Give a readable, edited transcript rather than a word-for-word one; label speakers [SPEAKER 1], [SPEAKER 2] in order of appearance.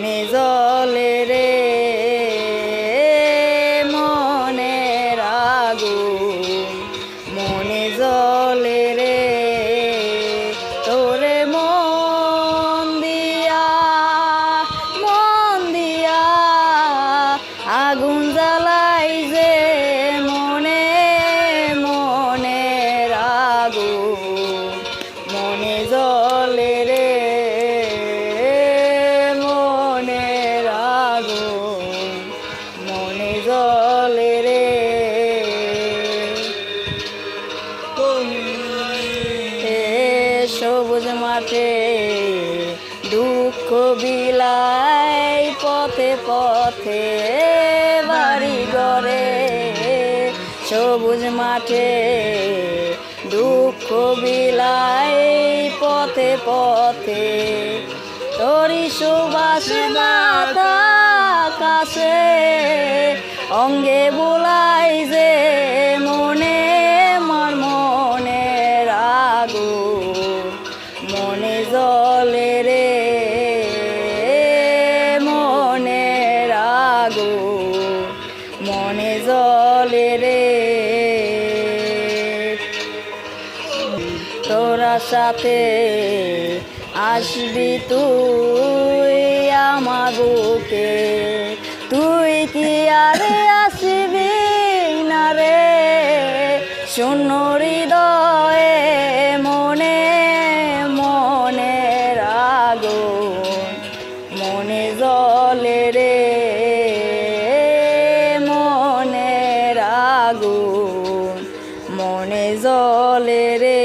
[SPEAKER 1] মনে জলে রে মনের আগুন মনে জলে রে তোরে মন দিয়া আগুন জ্বালাই যে মনে মনের আগুন মনে জলে রে মনের আগুন মনে জলে রে সবুজ মাঠে দুঃখ বিলাই পথে পথে বাড়ি ঘরে সবুজ মাঠে দুঃখ বিলাই পথে পথে তোরি সুবাস মাথা কাছে অঙ্গে বুলাই যে মনে মার মনের আগুন মনে জলে রে মনের আগুন মনে জলে রে তোরা সাথে আসবি তুই আমার বুকে তুই কি আরে আসবি না রে শূন্য হৃদয়ে মনে মনের আগুন মনে জলে রে মনের আগুন মনে জলে রে।